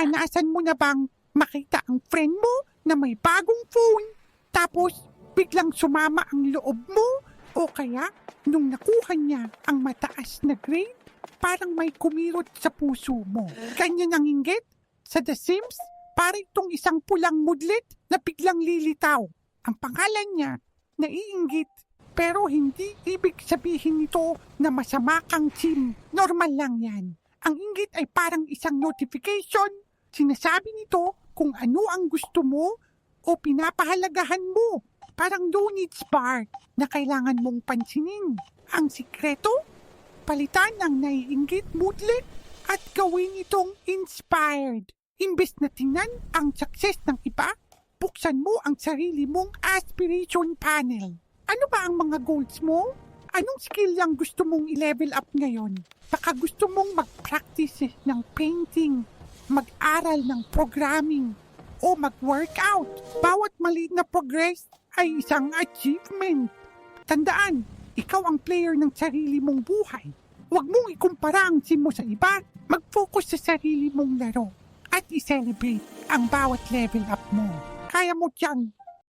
Naranasan mo na bang makita ang friend mo na may bagong phone, tapos biglang sumama ang loob mo? O kaya, nung nakuha niya ang mataas na grade, parang may kumirot sa puso mo. Ganyan ang inggit? Sa The Sims, para itong isang pulang mudlit na biglang lilitaw. Ang pangalan niya, naiinggit. Pero hindi ibig sabihin nito na masama kang sim. Normal lang yan. Ang inggit ay parang isang notification. Sinasabi nito kung ano ang gusto mo o pinapahalagahan mo. Parang no needs bar na kailangan mong pansinin. Ang sikreto, palitan ang naiinggit moodlet at gawin itong inspired. Imbes na tingnan ang success ng iba, buksan mo ang sarili mong aspiration panel. Ano ba ang mga goals mo? Anong skill ang gusto mong i-level up ngayon? Baka gusto mong mag-practice ng painting, mag-aral ng programming, o mag-workout. Bawat maliit na progress ay isang achievement. Tandaan, ikaw ang player ng sarili mong buhay. Huwag mong ikumpara ang sim mo sa iba. Mag-focus sa sarili mong laro at i-celebrate ang bawat level up mo. Kaya mo dyan.